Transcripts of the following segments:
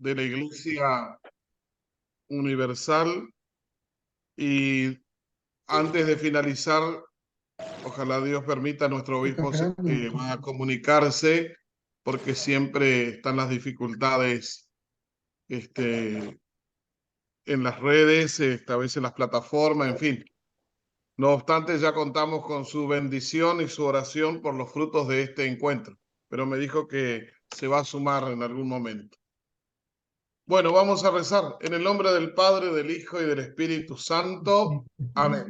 de la Iglesia Universal. Y antes de finalizar, ojalá Dios permita, nuestro obispo va a comunicarse, porque siempre están las dificultades en las redes, a veces en las plataformas, en fin. No obstante, ya contamos con su bendición y su oración por los frutos de este encuentro, pero me dijo que se va a sumar en algún momento. Bueno, vamos a rezar en el nombre del Padre, del Hijo y del Espíritu Santo. Amén.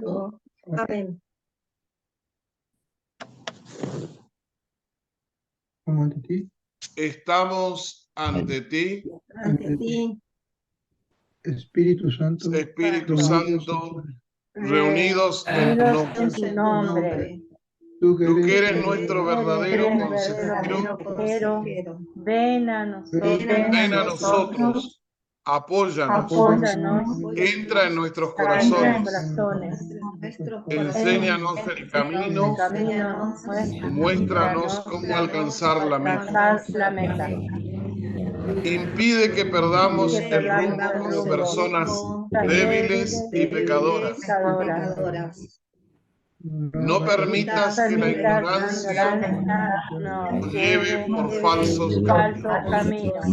Amén. Estamos ante ti, Ante ti, Espíritu Santo, Espíritu Santo, reunidos en tu nombre. en tu nombre. Tú que eres nuestro verdadero Verdadero consejero, consejero, Ven a nosotros, ven a nosotros, apóyanos, entra en nuestros corazones, enséñanos el camino, muéstranos cómo alcanzar la meta. Impide que perdamos el rumbo como personas débiles y pecadoras. No permitas que la ignorancia nos lleve por falsos caminos.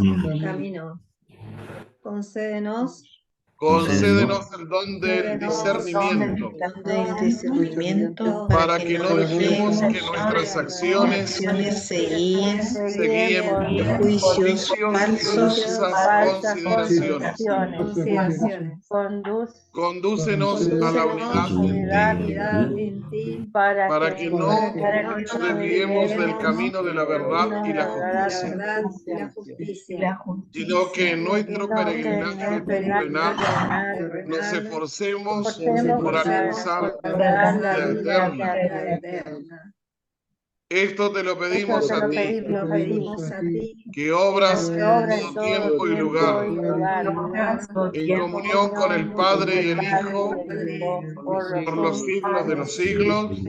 Concédenos el don del discernimiento, para que no dejemos que nuestras acciones se guíen por juicios y falsas consideraciones. Condúcenos a la unidad en ti, para que no nos desviemos del camino de la verdad y la justicia, sino que en nuestro peregrinaje terrenal nos esforcemos por alcanzar la vida eterna. Esto te lo pedimos a ti, que obras en todo tiempo y lugar, en comunión con el Padre y el Hijo, por los siglos de los siglos.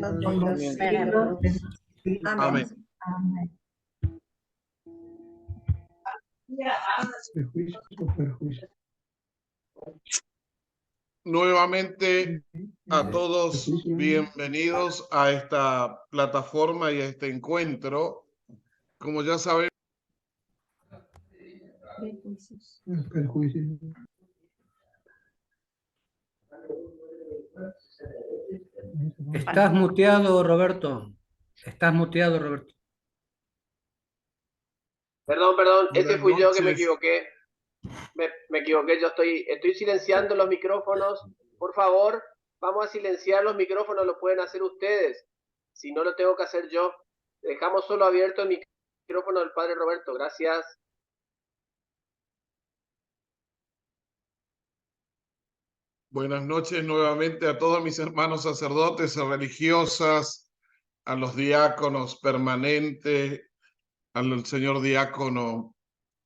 Amén. Nuevamente a todos bienvenidos a esta plataforma y a este encuentro. Como ya sabemos, Estás muteado, Roberto. Estás muteado, Roberto. Perdón, ese fui yo que me noches. equivoqué. Me equivoqué, yo estoy silenciando los micrófonos. Por favor, vamos a silenciar los micrófonos, lo pueden hacer ustedes. Si no, lo tengo que hacer yo. Dejamos solo abierto el micrófono del Padre Roberto. Gracias. Buenas noches nuevamente a todos mis hermanos sacerdotes y religiosas, a los diáconos permanentes, al señor diácono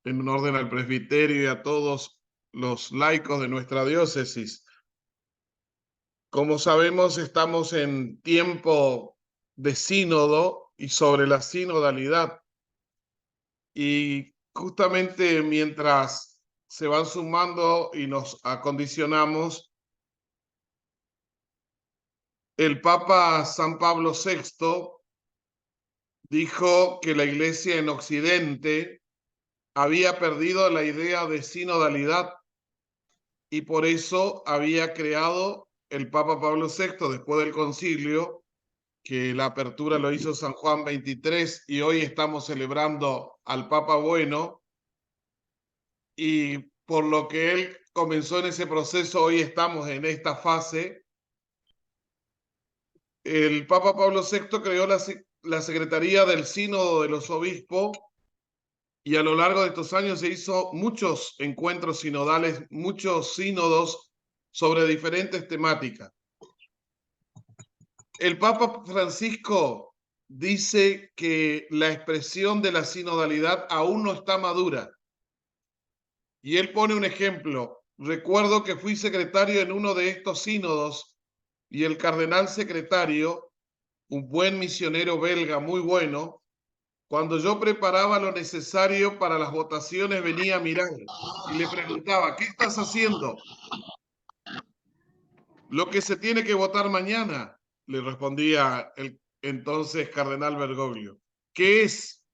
en un orden al presbiterio y a todos los laicos de nuestra diócesis. Como sabemos, estamos en tiempo de sínodo y sobre la sinodalidad. Y justamente mientras se van sumando y nos acondicionamos, el Papa San Pablo VI dijo que la Iglesia en Occidente había perdido la idea de sinodalidad y por eso había creado el Papa Pablo VI después del concilio, que la apertura lo hizo San Juan XXIII y hoy estamos celebrando al Papa Bueno, y por lo que él comenzó en ese proceso, hoy estamos en esta fase. El Papa Pablo VI creó la Secretaría del Sínodo de los Obispos y a lo largo de estos años se hizo muchos encuentros sinodales, muchos sínodos sobre diferentes temáticas. El Papa Francisco dice que la expresión de la sinodalidad aún no está madura. Y él pone un ejemplo. Recuerdo que fui secretario en uno de estos sínodos y el cardenal secretario, un buen misionero belga muy bueno, Cuando yo preparaba lo necesario para las votaciones, venía a mirar y le preguntaba, ¿qué estás haciendo? Lo que se tiene que votar mañana, le respondía el entonces cardenal Bergoglio. ¿Qué es?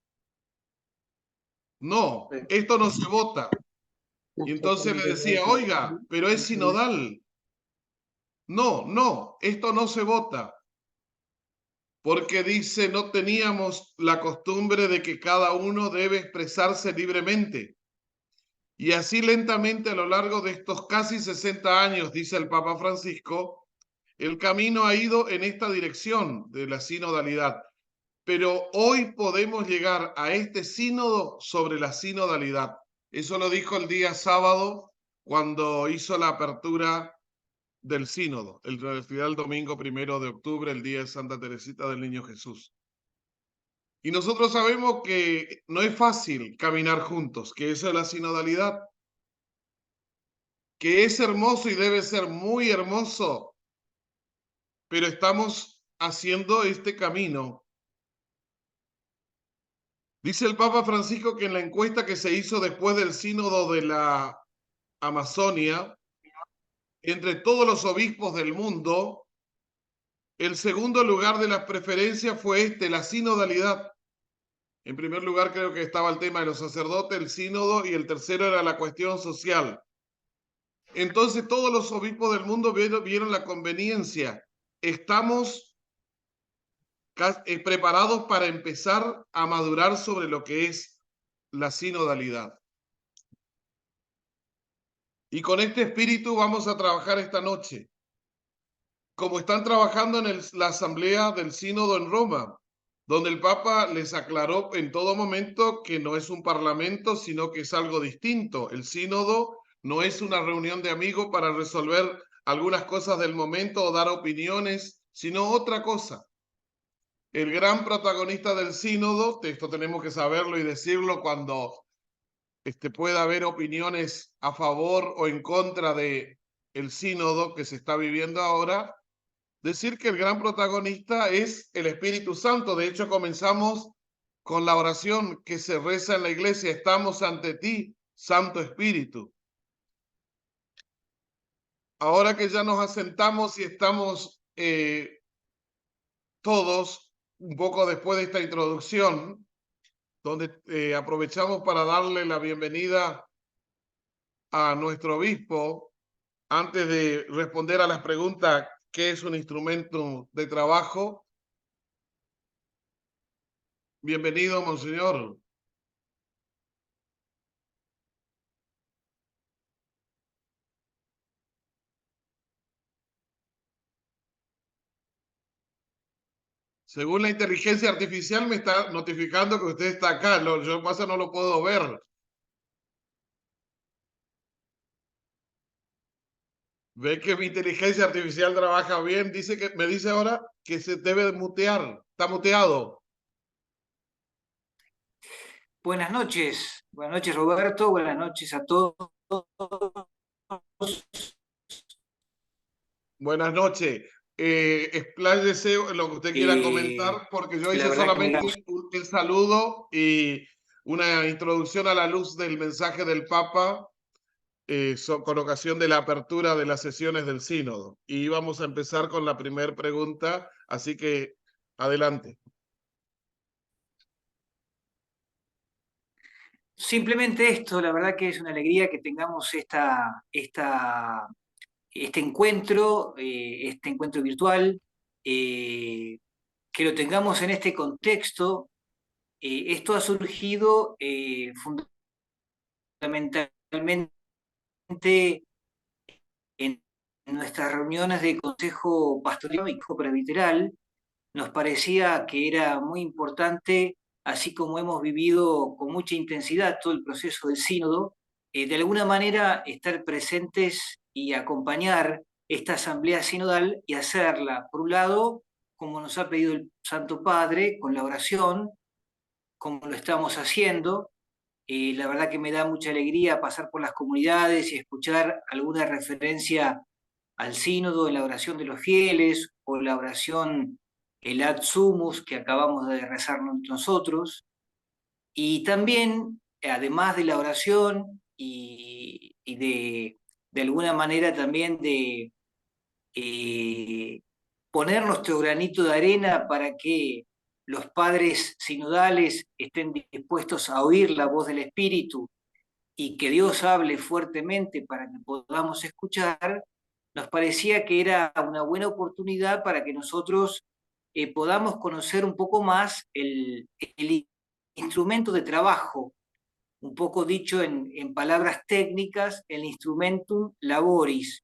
No, esto no se vota. Y entonces le decía, oiga, pero es sinodal. No, esto no se vota. Porque dice, no teníamos la costumbre de que cada uno debe expresarse libremente. Y así lentamente a lo largo de estos casi 60 años, dice el Papa Francisco, el camino ha ido en esta dirección de la sinodalidad. Pero hoy podemos llegar a este sínodo sobre la sinodalidad. Eso lo dijo el día sábado cuando hizo la apertura del sínodo, el domingo 1 de octubre, el día de Santa Teresita del Niño Jesús. Y nosotros sabemos que no es fácil caminar juntos, que eso es la sinodalidad, que es hermoso y debe ser muy hermoso, pero estamos haciendo este camino. Dice el Papa Francisco que en la encuesta que se hizo después del sínodo de la Amazonia, entre todos los obispos del mundo, el segundo lugar de las preferencias fue la sinodalidad. En primer lugar creo que estaba el tema de los sacerdotes, el sínodo, y el tercero era la cuestión social. Entonces todos los obispos del mundo vieron la conveniencia. Estamos preparados para empezar a madurar sobre lo que es la sinodalidad. Y con este espíritu vamos a trabajar esta noche, como están trabajando en la asamblea del sínodo en Roma, donde el Papa les aclaró en todo momento que no es un parlamento, sino que es algo distinto. El sínodo no es una reunión de amigos para resolver algunas cosas del momento o dar opiniones, sino otra cosa. El gran protagonista del sínodo, esto tenemos que saberlo y decirlo cuando pueda haber opiniones a favor o en contra de el sínodo que se está viviendo ahora, decir que el gran protagonista es el Espíritu Santo. De hecho, comenzamos con la oración que se reza en la iglesia, estamos ante ti, Santo Espíritu. Ahora que ya nos asentamos y estamos todos, un poco después de esta introducción, donde aprovechamos para darle la bienvenida a nuestro obispo, antes de responder a las preguntas, ¿qué es un instrumento de trabajo? Bienvenido, monseñor. Según la inteligencia artificial me está notificando que usted está acá. Yo pasa no lo puedo ver. Ve que mi inteligencia artificial trabaja bien. Me dice ahora que se debe mutear. Está muteado. Buenas noches Roberto, buenas noches a todos. Buenas noches. Expláyese lo que usted quiera comentar, porque yo hice solamente el saludo y una introducción a la luz del mensaje del Papa con ocasión de la apertura de las sesiones del sínodo. Y vamos a empezar con la primera pregunta, así que adelante. Simplemente esto, la verdad que es una alegría que tengamos este encuentro virtual, que lo tengamos en este contexto. Esto ha surgido fundamentalmente en nuestras reuniones de Consejo Pastoral y Presbiteral. Nos parecía que era muy importante, así como hemos vivido con mucha intensidad todo el proceso del sínodo, de alguna manera estar presentes y acompañar esta asamblea sinodal y hacerla, por un lado, como nos ha pedido el Santo Padre, con la oración, como lo estamos haciendo. La verdad que me da mucha alegría pasar por las comunidades y escuchar alguna referencia al sínodo en la oración de los fieles o la oración el Ad Sumus que acabamos de rezar nosotros. Y también, además de la oración y de alguna manera también de poner nuestro granito de arena para que los padres sinodales estén dispuestos a oír la voz del Espíritu y que Dios hable fuertemente para que podamos escuchar, nos parecía que era una buena oportunidad para que nosotros podamos conocer un poco más el instrumento de trabajo, un poco dicho en palabras técnicas, el instrumentum laboris.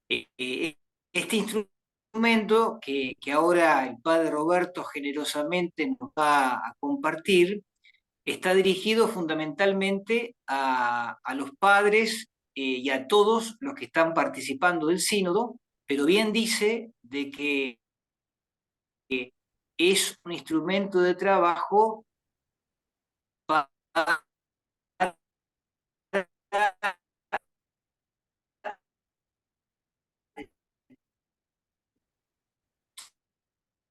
Este instrumento que ahora el padre Roberto generosamente nos va a compartir, está dirigido fundamentalmente a los padres y a todos los que están participando del sínodo, pero bien dice de que es un instrumento de trabajo para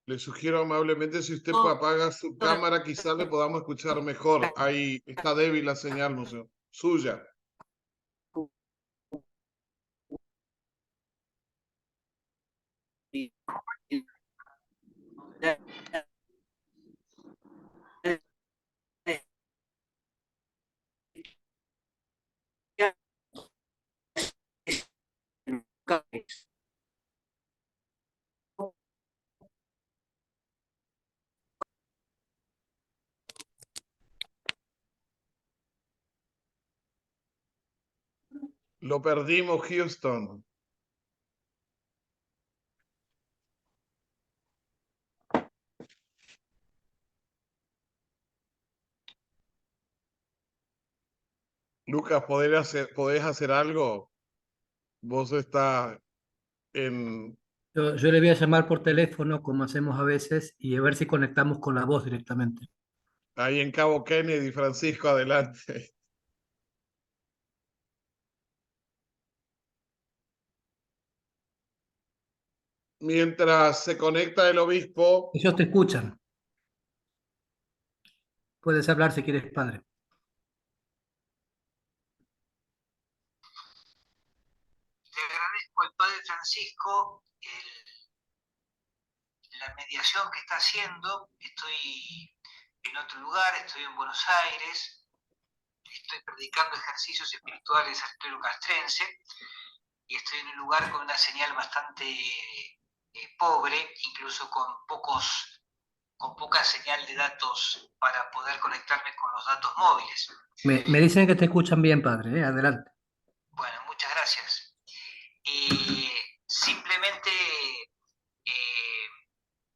Le sugiero amablemente, si usted apaga su cámara, quizás le podamos escuchar mejor. Ahí está débil la señal, museo. Suya. Lo perdimos, Houston. Lucas, ¿podés hacer algo? Vos estás en... Yo le voy a llamar por teléfono, como hacemos a veces, y a ver si conectamos con la voz directamente. Ahí en Cabo Kennedy, Francisco, adelante. Mientras se conecta el obispo... Ellos te escuchan. Puedes hablar si quieres, padre. Le agradezco al padre Francisco la mediación que está haciendo. Estoy en otro lugar, estoy en Buenos Aires, estoy predicando ejercicios espirituales al clero castrense y estoy en un lugar con una señal bastante pobre, incluso con poca señal de datos para poder conectarme con los datos móviles. Me dicen que te escuchan bien, padre. Adelante. Bueno, muchas gracias. Simplemente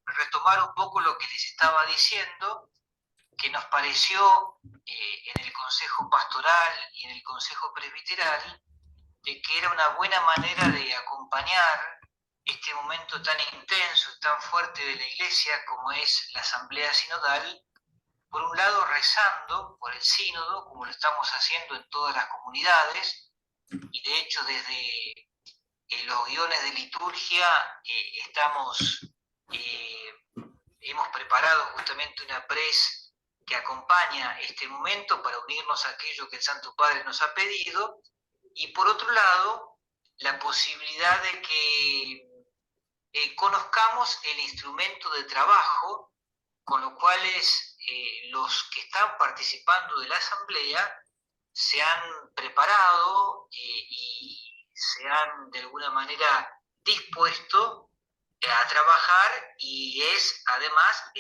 retomar un poco lo que les estaba diciendo, que nos pareció en el Consejo Pastoral y en el Consejo Presbiteral, de que era una buena manera de acompañar este momento tan intenso, tan fuerte de la Iglesia como es la Asamblea Sinodal, por un lado rezando por el sínodo, como lo estamos haciendo en todas las comunidades, y de hecho desde los guiones de liturgia hemos preparado justamente una pres que acompaña este momento para unirnos a aquello que el Santo Padre nos ha pedido, y por otro lado, la posibilidad de que conozcamos el instrumento de trabajo con lo cual los que están participando de la asamblea se han preparado y se han de alguna manera dispuesto a trabajar, y es además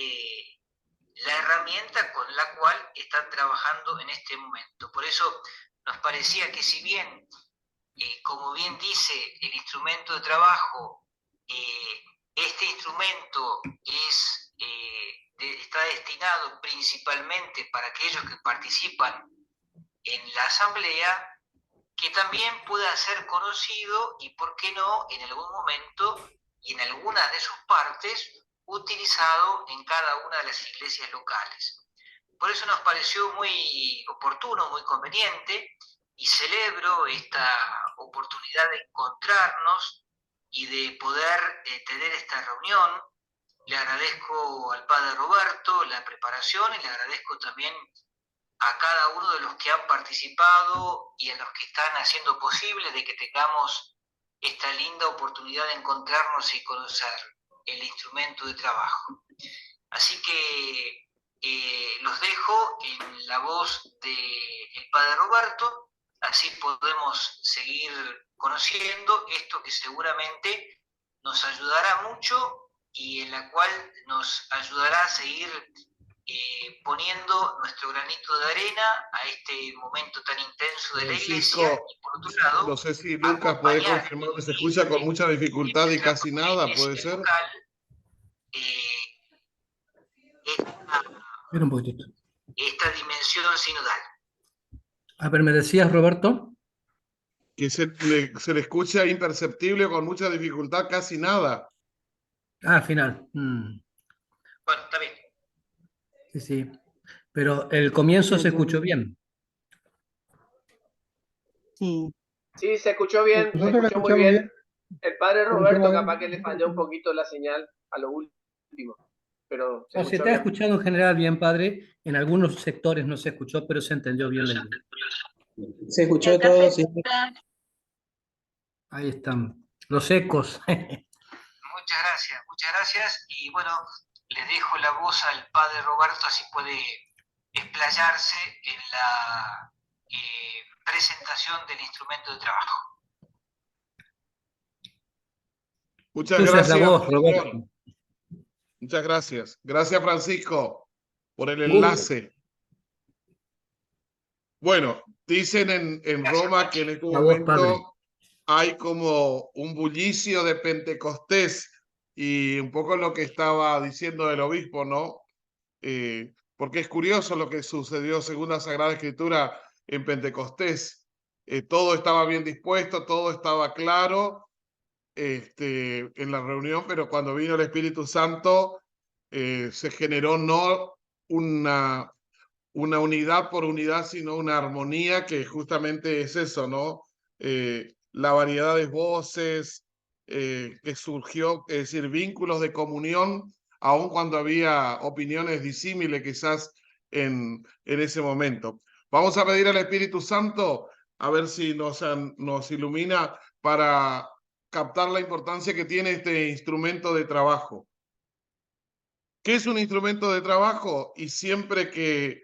la herramienta con la cual están trabajando en este momento. Por eso nos parecía que si bien, como bien dice el instrumento de trabajo, este instrumento está destinado principalmente para aquellos que participan en la asamblea, que también pueda ser conocido y, por qué no, en algún momento y en algunas de sus partes, utilizado en cada una de las iglesias locales. Por eso nos pareció muy oportuno, muy conveniente, y celebro esta oportunidad de encontrarnos y de poder tener esta reunión. Le agradezco al padre Roberto la preparación y le agradezco también a cada uno de los que han participado y a los que están haciendo posible de que tengamos esta linda oportunidad de encontrarnos y conocer el instrumento de trabajo. Así que los dejo en la voz del Padre Roberto, así podemos seguir conociendo esto que seguramente nos ayudará mucho y en la cual nos ayudará a seguir poniendo nuestro granito de arena a este momento tan intenso de la Iglesia. Y por otro lado, no sé si Lucas puede confirmar que se escucha con mucha dificultad y casi nada, ¿puede ser? Espera un poquitito. Esta dimensión sinodal. A ver, ¿me decías, Roberto? Que se le escucha imperceptible con mucha dificultad, casi nada. Ah, al final. Bueno, está bien. Sí, sí. Pero el comienzo se escuchó bien. Sí. Sí, se escuchó bien, se Nosotros la escuchó muy escuchamos bien. El padre Roberto escuchamos capaz que bien. le falló un poquito la señal a lo último, pero se No, se escuchó te ha bien. escuchado en general bien, padre. En algunos sectores no se escuchó, pero se entendió bien la idea. Se escuchó todo, sí. Ahí están los ecos. Muchas gracias. Y bueno, les dejo la voz al padre Roberto, así puede explayarse en la presentación del instrumento de trabajo. Muchas Tú usas gracias. la voz, Roberto. Muchas gracias. Gracias, Francisco, por el enlace. Bueno, dicen en Roma que en este La voz, padre. momento hay como un bullicio de Pentecostés y un poco lo que estaba diciendo el obispo, ¿no? Porque es curioso lo que sucedió según la Sagrada Escritura en Pentecostés. Todo estaba bien dispuesto, todo estaba claro en la reunión, pero cuando vino el Espíritu Santo se generó no una unidad por unidad, sino una armonía que justamente es eso, ¿no? La variedad de voces que surgió, es decir, vínculos de comunión, aun cuando había opiniones disímiles quizás en ese momento. Vamos a pedir al Espíritu Santo a ver si nos ilumina para captar la importancia que tiene este instrumento de trabajo. ¿Qué es un instrumento de trabajo? Y siempre que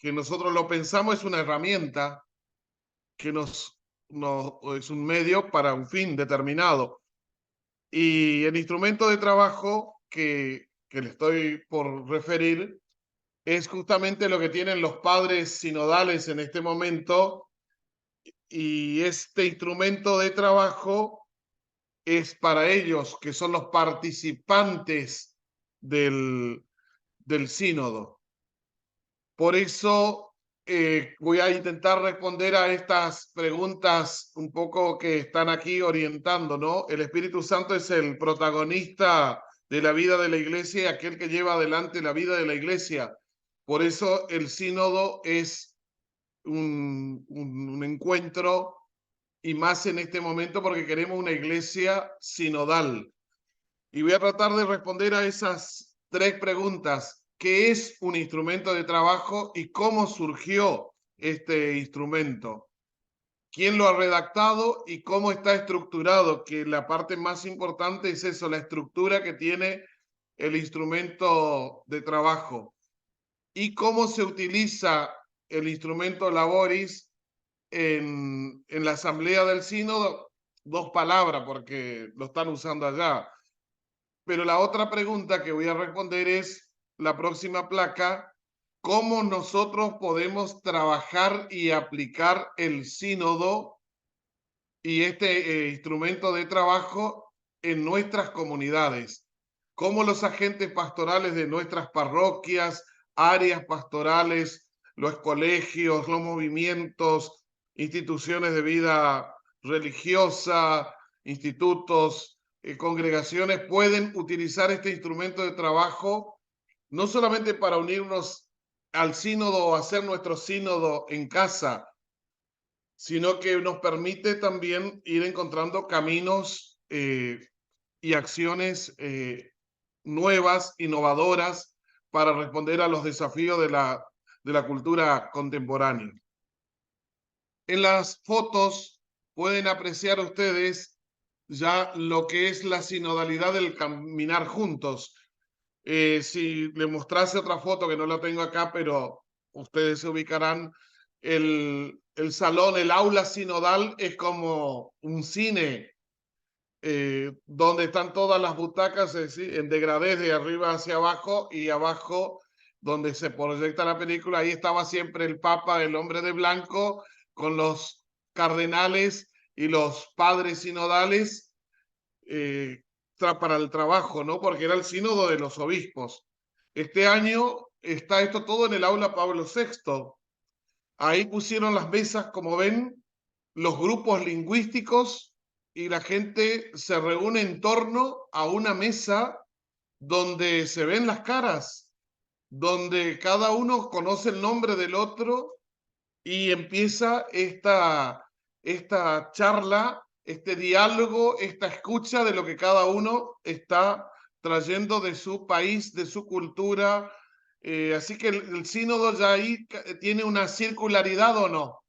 nosotros lo pensamos, es una herramienta que es un medio para un fin determinado. Y el instrumento de trabajo que le estoy por referir es justamente lo que tienen los padres sinodales en este momento. Y este instrumento de trabajo es para ellos, que son los participantes del sínodo. Por eso voy a intentar responder a estas preguntas un poco que están aquí orientando, ¿no? El Espíritu Santo es el protagonista de la vida de la iglesia y aquel que lleva adelante la vida de la iglesia. Por eso el sínodo es un encuentro, y más en este momento porque queremos una iglesia sinodal. Y voy a tratar de responder a esas tres preguntas. ¿Qué es un instrumento de trabajo y cómo surgió este instrumento? ¿Quién lo ha redactado y cómo está estructurado? Que la parte más importante es eso, la estructura que tiene el instrumento de trabajo. ¿Y cómo se utiliza el instrumento Laboris en la asamblea del sínodo? Dos palabras porque lo están usando allá. Pero la otra pregunta que voy a responder es la próxima placa: ¿cómo nosotros podemos trabajar y aplicar el sínodo y este instrumento de trabajo en nuestras comunidades? ¿Cómo los agentes pastorales de nuestras parroquias, áreas pastorales, los colegios, los movimientos, instituciones de vida religiosa, institutos, congregaciones pueden utilizar este instrumento de trabajo no solamente para unirnos al sínodo o hacer nuestro sínodo en casa, sino que nos permite también ir encontrando caminos y acciones nuevas, innovadoras, para responder a los desafíos de la cultura contemporánea. En las fotos pueden apreciar ustedes ya lo que es la sinodalidad del caminar juntos. Si le mostrase otra foto, que no la tengo acá, pero ustedes se ubicarán, el salón, el aula sinodal es como un cine, donde están todas las butacas, es decir, en degradés de arriba hacia abajo, y abajo donde se proyecta la película, ahí estaba siempre el Papa, el hombre de blanco, con los cardenales y los padres sinodales para el trabajo, ¿no? Porque era el sínodo de los obispos. Este año está esto todo en el aula Pablo VI. Ahí pusieron las mesas, como ven, los grupos lingüísticos, y la gente se reúne en torno a una mesa donde se ven las caras, donde cada uno conoce el nombre del otro, y empieza esta charla, este diálogo, esta escucha de lo que cada uno está trayendo de su país, de su cultura. Así que el sínodo ya ahí tiene una circularidad, ¿o no?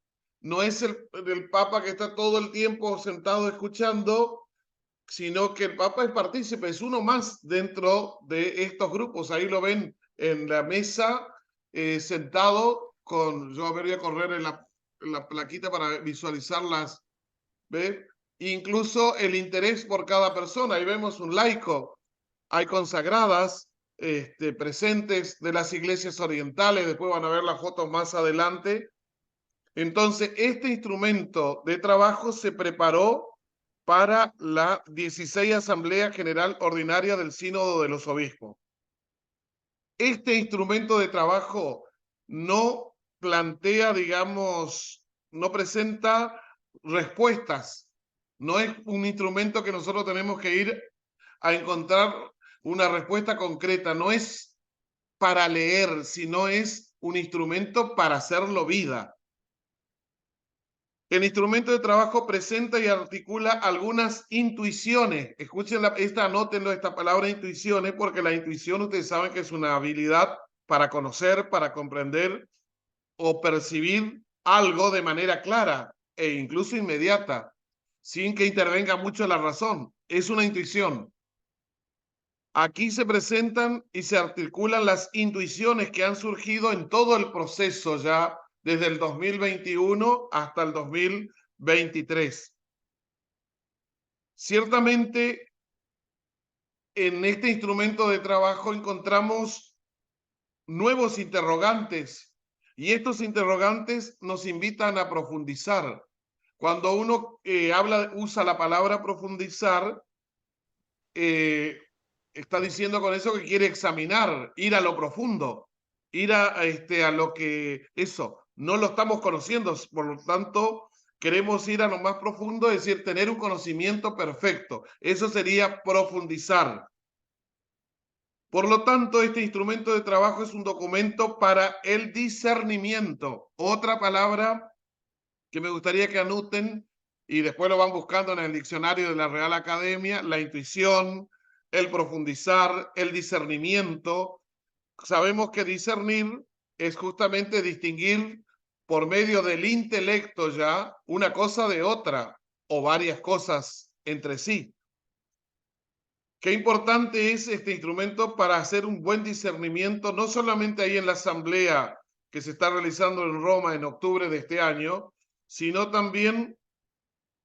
No es el Papa que está todo el tiempo sentado escuchando, sino que el Papa es partícipe, es uno más dentro de estos grupos. Ahí lo ven en la mesa, sentado con, yo voy a correr en la plaquita para visualizarlas, ¿ve? Incluso el interés por cada persona. Ahí vemos un laico, hay consagradas presentes de las iglesias orientales, después van a ver las fotos más adelante. Entonces, este instrumento de trabajo se preparó para la 16 Asamblea General Ordinaria del Sínodo de los Obispos. Este instrumento de trabajo no plantea, digamos, no presenta respuestas. No es un instrumento que nosotros tenemos que ir a encontrar una respuesta concreta. No es para leer, sino es un instrumento para hacerlo vida. El instrumento de trabajo presenta y articula algunas intuiciones. Escuchen anótenlo, esta palabra intuiciones, porque la intuición ustedes saben que es una habilidad para conocer, para comprender o percibir algo de manera clara e incluso inmediata, sin que intervenga mucho la razón. Es una intuición. Aquí se presentan y se articulan las intuiciones que han surgido en todo el proceso ya, desde el 2021 hasta el 2023. Ciertamente, en este instrumento de trabajo encontramos nuevos interrogantes, y estos interrogantes nos invitan a profundizar. Cuando uno usa la palabra profundizar, está diciendo con eso que quiere examinar, ir a lo profundo, ir a lo que eso no lo estamos conociendo, por lo tanto queremos ir a lo más profundo, es decir, tener un conocimiento perfecto. Eso sería profundizar. Por lo tanto, este instrumento de trabajo es un documento para el discernimiento. Otra palabra que me gustaría que anoten, y después lo van buscando en el diccionario de la Real Academia: la intuición, el profundizar, el discernimiento. Sabemos que discernir es justamente distinguir por medio del intelecto ya una cosa de otra, o varias cosas entre sí. Qué importante es este instrumento para hacer un buen discernimiento, no solamente ahí en la asamblea que se está realizando en Roma en octubre de este año, sino también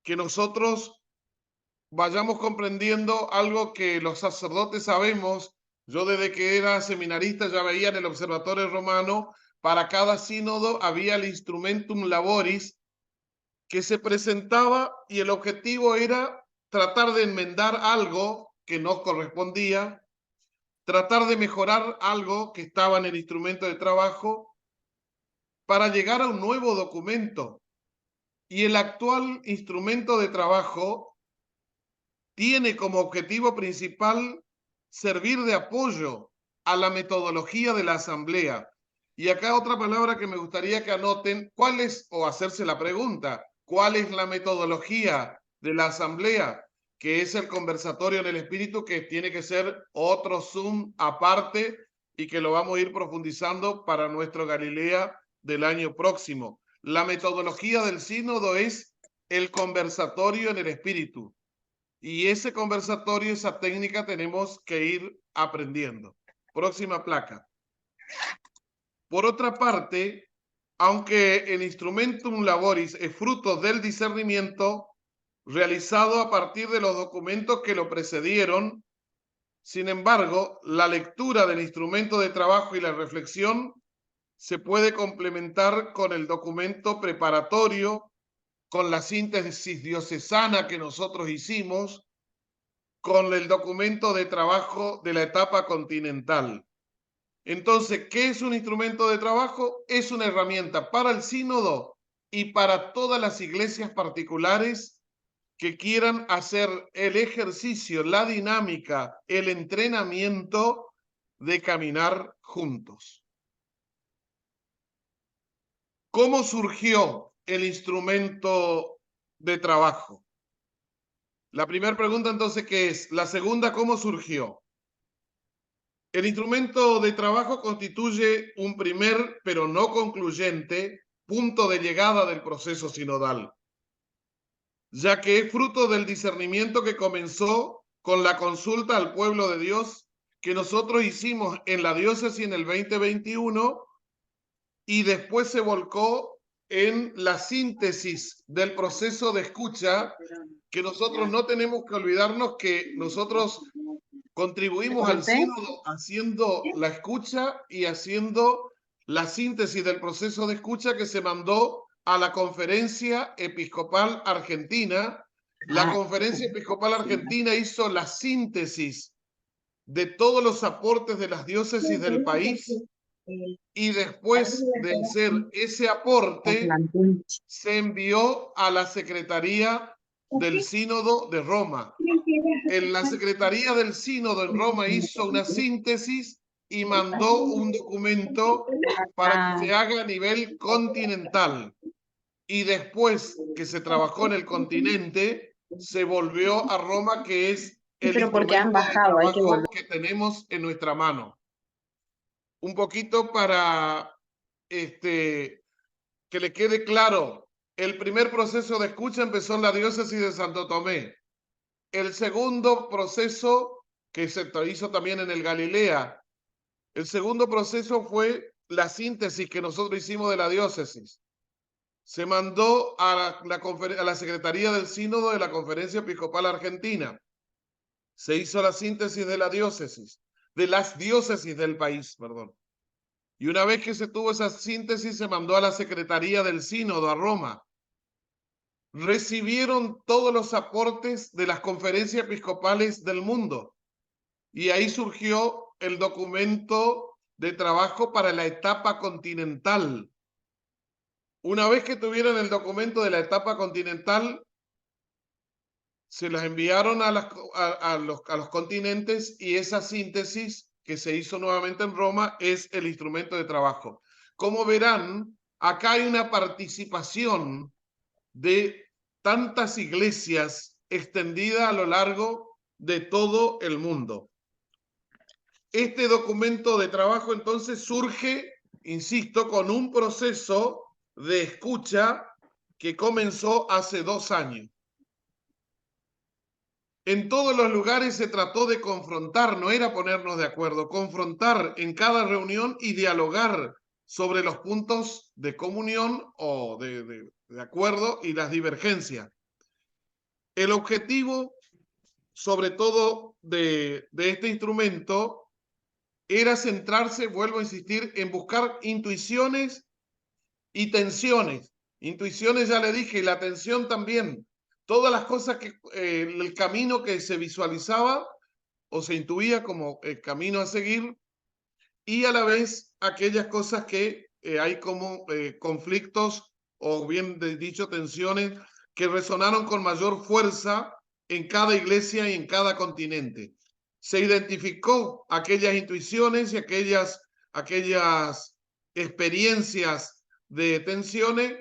que nosotros vayamos comprendiendo algo que los sacerdotes sabemos. Yo desde que era seminarista ya veía en el Observatorio Romano, para cada sínodo había el instrumentum laboris que se presentaba, y el objetivo era tratar de enmendar algo que no correspondía, tratar de mejorar algo que estaba en el instrumento de trabajo para llegar a un nuevo documento. Y el actual instrumento de trabajo tiene como objetivo principal servir de apoyo a la metodología de la asamblea. Y acá otra palabra que me gustaría que anoten: ¿cuál es, o hacerse la pregunta, cuál es la metodología de la asamblea? Que es el conversatorio en el espíritu, que tiene que ser otro Zoom aparte, y que lo vamos a ir profundizando para nuestro Galilea del año próximo. La metodología del sínodo es el conversatorio en el espíritu. Y ese conversatorio, esa técnica tenemos que ir aprendiendo. Próxima placa. Por otra parte, aunque el instrumentum laboris es fruto del discernimiento realizado a partir de los documentos que lo precedieron, sin embargo, la lectura del instrumento de trabajo y la reflexión se puede complementar con el documento preparatorio, con la síntesis diocesana que nosotros hicimos, con el documento de trabajo de la etapa continental. Entonces, ¿qué es un instrumento de trabajo? Es una herramienta para el sínodo y para todas las iglesias particulares que quieran hacer el ejercicio, la dinámica, el entrenamiento de caminar juntos. ¿Cómo surgió el instrumento de trabajo? La primera pregunta entonces, ¿qué es? La segunda, ¿cómo surgió? El instrumento de trabajo constituye un primer, pero no concluyente, punto de llegada del proceso sinodal, ya que es fruto del discernimiento que comenzó con la consulta al pueblo de Dios que nosotros hicimos en la diócesis en el 2021 y después se volcó en la síntesis del proceso de escucha, que nosotros no tenemos que olvidarnos que nosotros contribuimos al sínodo haciendo la escucha y haciendo la síntesis del proceso de escucha que se mandó a la Conferencia Episcopal Argentina. La Conferencia Episcopal Argentina hizo la síntesis de todos los aportes de las diócesis del país y después de hacer ese aporte se envió a la Secretaría del Sínodo de Roma. En la Secretaría del Sínodo en Roma hizo una síntesis y mandó un documento para que se haga a nivel continental. Y después que se trabajó en el continente, se volvió a Roma, que es el instrumento de trabajo que tenemos en nuestra mano. Un poquito para que le quede claro, el primer proceso de escucha empezó en la diócesis de Santo Tomé. El segundo proceso, que se hizo también en el Galilea, el segundo proceso fue la síntesis que nosotros hicimos de la diócesis. Se mandó a la Secretaría del Sínodo de la Conferencia Episcopal Argentina. Se hizo la síntesis de la diócesis, de las diócesis del país, perdón. Y una vez que se tuvo esa síntesis, se mandó a la Secretaría del Sínodo a Roma. Recibieron todos los aportes de las conferencias episcopales del mundo. Y ahí surgió el documento de trabajo para la etapa continental. Una vez que tuvieron el documento de la etapa continental, se las enviaron a los continentes y esa síntesis que se hizo nuevamente en Roma es el instrumento de trabajo. Como verán, acá hay una participación de tantas iglesias extendida a lo largo de todo el mundo. Este documento de trabajo entonces surge, insisto, con un proceso de escucha que comenzó hace 2 años. En todos los lugares se trató de confrontar, no era ponernos de acuerdo, confrontar en cada reunión y dialogar sobre los puntos de comunión o de acuerdo y las divergencias. El objetivo, sobre todo de este instrumento, era centrarse, vuelvo a insistir, en buscar intuiciones y tensiones. Intuiciones ya le dije, y la tensión también. Todas las cosas que, el camino que se visualizaba o se intuía como el camino a seguir, y a la vez aquellas cosas que hay como conflictos o bien dicho tensiones que resonaron con mayor fuerza en cada iglesia y en cada continente. Se identificó aquellas intuiciones y aquellas experiencias de tensiones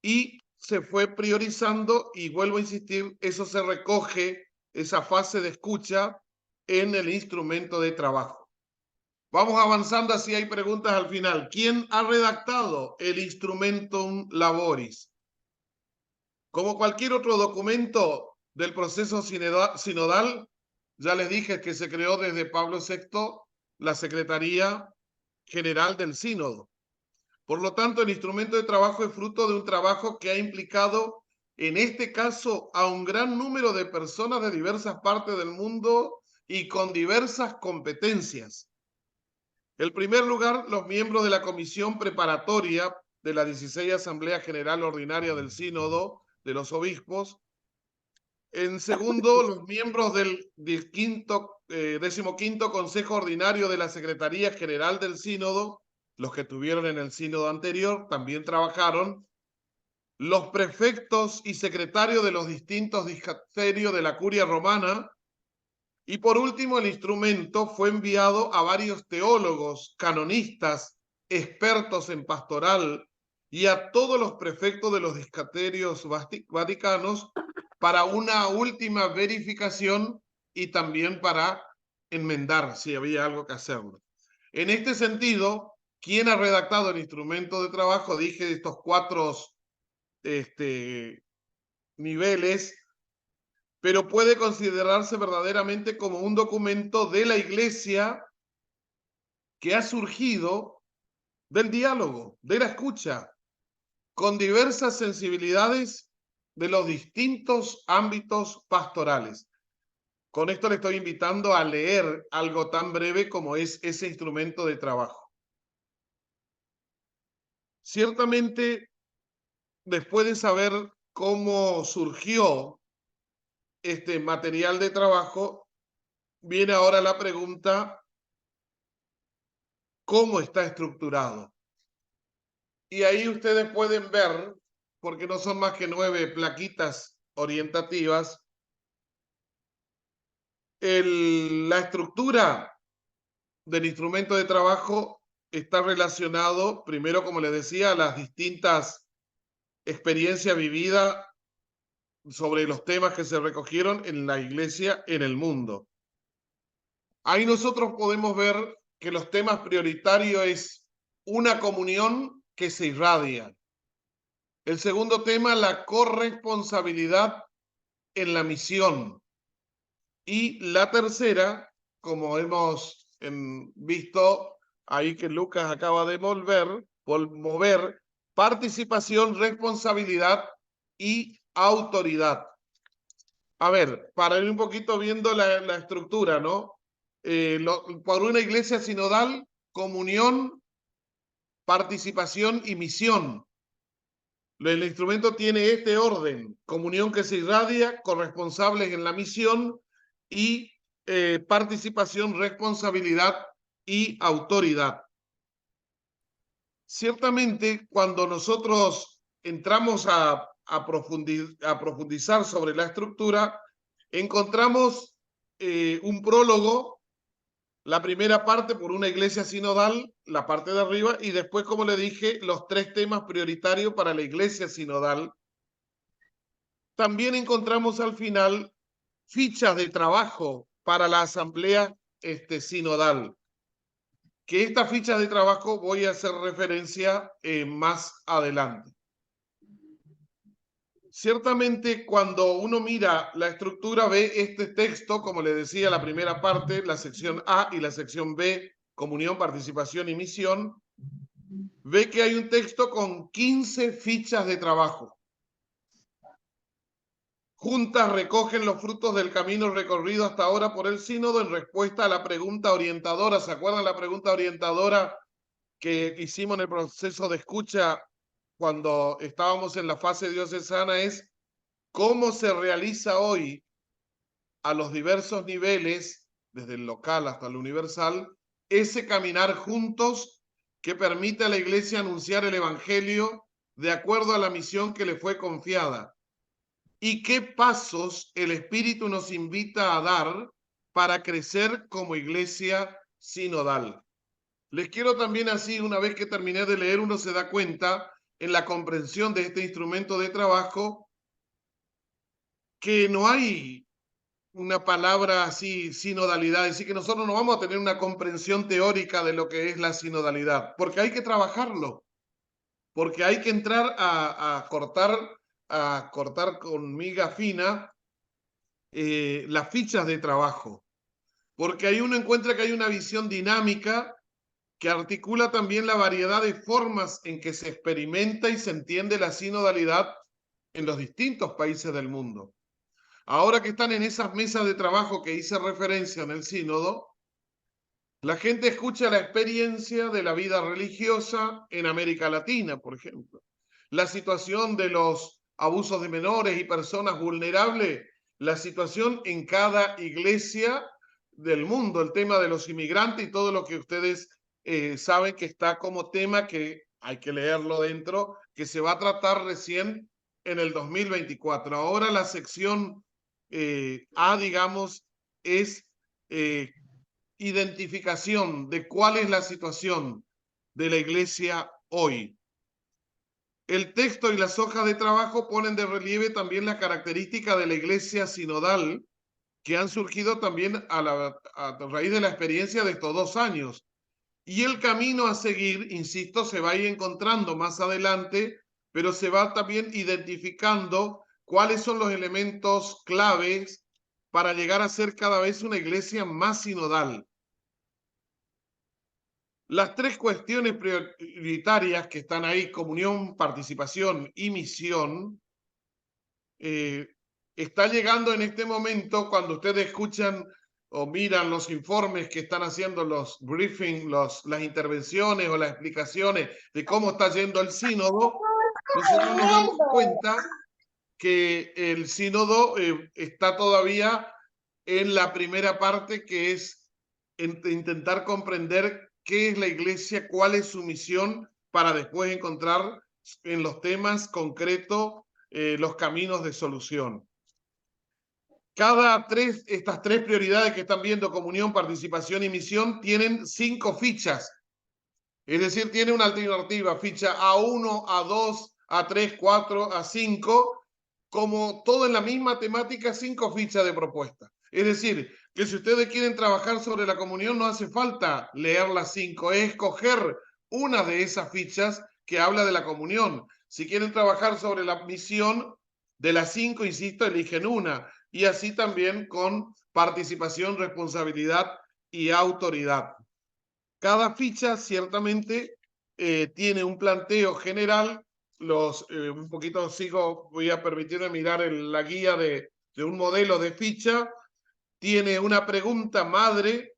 y se fue priorizando, y vuelvo a insistir, eso se recoge, esa fase de escucha, en el instrumento de trabajo. Vamos avanzando, así hay preguntas al final. ¿Quién ha redactado el Instrumentum Laboris? Como cualquier otro documento del proceso sinodal, ya les dije que se creó desde Pablo VI la Secretaría General del Sínodo. Por lo tanto, el instrumento de trabajo es fruto de un trabajo que ha implicado, en este caso, a un gran número de personas de diversas partes del mundo y con diversas competencias. En primer lugar, los miembros de la comisión preparatoria de la 16 Asamblea General Ordinaria del Sínodo de los Obispos. En segundo, los miembros del 15º Consejo Ordinario de la Secretaría General del Sínodo, los que tuvieron en el sínodo anterior, también trabajaron. Los prefectos y secretarios de los distintos dicasterios de la Curia Romana. Y por último, el instrumento fue enviado a varios teólogos, canonistas, expertos en pastoral y a todos los prefectos de los dicasterios vaticanos para una última verificación y también para enmendar si había algo que hacer. En este sentido, ¿quién ha redactado el instrumento de trabajo? Dije de estos 4 niveles, pero puede considerarse verdaderamente como un documento de la Iglesia que ha surgido del diálogo, de la escucha, con diversas sensibilidades de los distintos ámbitos pastorales. Con esto le estoy invitando a leer algo tan breve como es ese instrumento de trabajo. Ciertamente, después de saber cómo surgió este material de trabajo, viene ahora la pregunta: ¿cómo está estructurado? Y ahí ustedes pueden ver, porque no son más que 9 plaquitas orientativas, la estructura del instrumento de trabajo está relacionado, primero, como les decía, a las distintas experiencias vividas sobre los temas que se recogieron en la Iglesia en el mundo. Ahí nosotros podemos ver que los temas prioritarios es una comunión que se irradia. El segundo tema, la corresponsabilidad en la misión. Y la tercera, como hemos visto ahí que Lucas acaba de mover, participación, responsabilidad y autoridad. A ver, para ir un poquito viendo la estructura, ¿no? Por una iglesia sinodal, comunión, participación y misión. El instrumento tiene este orden: comunión que se irradia, corresponsables en la misión y participación, responsabilidad y autoridad. Ciertamente, cuando nosotros entramos a profundizar sobre la estructura, encontramos un prólogo, la primera parte por una iglesia sinodal, la parte de arriba, y después, como le dije, los 3 temas prioritarios para la iglesia sinodal. También encontramos al final fichas de trabajo para la asamblea sinodal, que estas fichas de trabajo voy a hacer referencia más adelante. Ciertamente, cuando uno mira la estructura, ve este texto, como le decía, la primera parte, la sección A y la sección B, comunión, participación y misión, ve que hay un texto con 15 fichas de trabajo. Juntas recogen los frutos del camino recorrido hasta ahora por el sínodo en respuesta a la pregunta orientadora. ¿Se acuerdan la pregunta orientadora que hicimos en el proceso de escucha cuando estábamos en la fase diocesana? Es cómo se realiza hoy a los diversos niveles, desde el local hasta el universal, ese caminar juntos que permite a la Iglesia anunciar el Evangelio de acuerdo a la misión que le fue confiada. ¿Y qué pasos el Espíritu nos invita a dar para crecer como iglesia sinodal? Les quiero también, así, una vez que terminé de leer, uno se da cuenta en la comprensión de este instrumento de trabajo que no hay una palabra así, sinodalidad, es decir, que nosotros no vamos a tener una comprensión teórica de lo que es la sinodalidad, porque hay que trabajarlo, porque hay que entrar a cortar con miga fina las fichas de trabajo, porque ahí uno encuentra que hay una visión dinámica que articula también la variedad de formas en que se experimenta y se entiende la sinodalidad en los distintos países del mundo. Ahora que están en esas mesas de trabajo que hice referencia en el sínodo, la gente escucha la experiencia de la vida religiosa en América Latina, por ejemplo. La situación de los abusos de menores y personas vulnerables, la situación en cada iglesia del mundo, el tema de los inmigrantes y todo lo que ustedes saben que está como tema que hay que leerlo dentro, que se va a tratar recién en el 2024. Ahora la sección A, digamos, es identificación de cuál es la situación de la iglesia hoy. El texto y las hojas de trabajo ponen de relieve también las características de la iglesia sinodal que han surgido también a raíz de la experiencia de estos 2 años. Y el camino a seguir, insisto, se va a ir encontrando más adelante, pero se va también identificando cuáles son los elementos claves para llegar a ser cada vez una iglesia más sinodal. Las 3 cuestiones prioritarias que están ahí, comunión, participación y misión, está llegando en este momento cuando ustedes escuchan o miran los informes que están haciendo los briefings, las intervenciones o las explicaciones de cómo está yendo el sínodo, nosotros nos damos cuenta que el sínodo está todavía en la primera parte, que es intentar comprender qué es la iglesia, cuál es su misión, para después encontrar en los temas concretos los caminos de solución. Estas 3 prioridades que están viendo, comunión, participación y misión, tienen 5 fichas. Es decir, tiene una alternativa, ficha A1, A2, A3, 4, A5, como todo en la misma temática, 5 fichas de propuesta. Es decir, que si ustedes quieren trabajar sobre la comunión, no hace falta leer las 5, es escoger una de esas fichas que habla de la comunión. Si quieren trabajar sobre la misión, de las 5, insisto, eligen una. Y así también con participación, responsabilidad y autoridad. Cada ficha ciertamente tiene un planteo general. Un poquito voy a permitirme mirar la guía de un modelo de ficha. Tiene una pregunta madre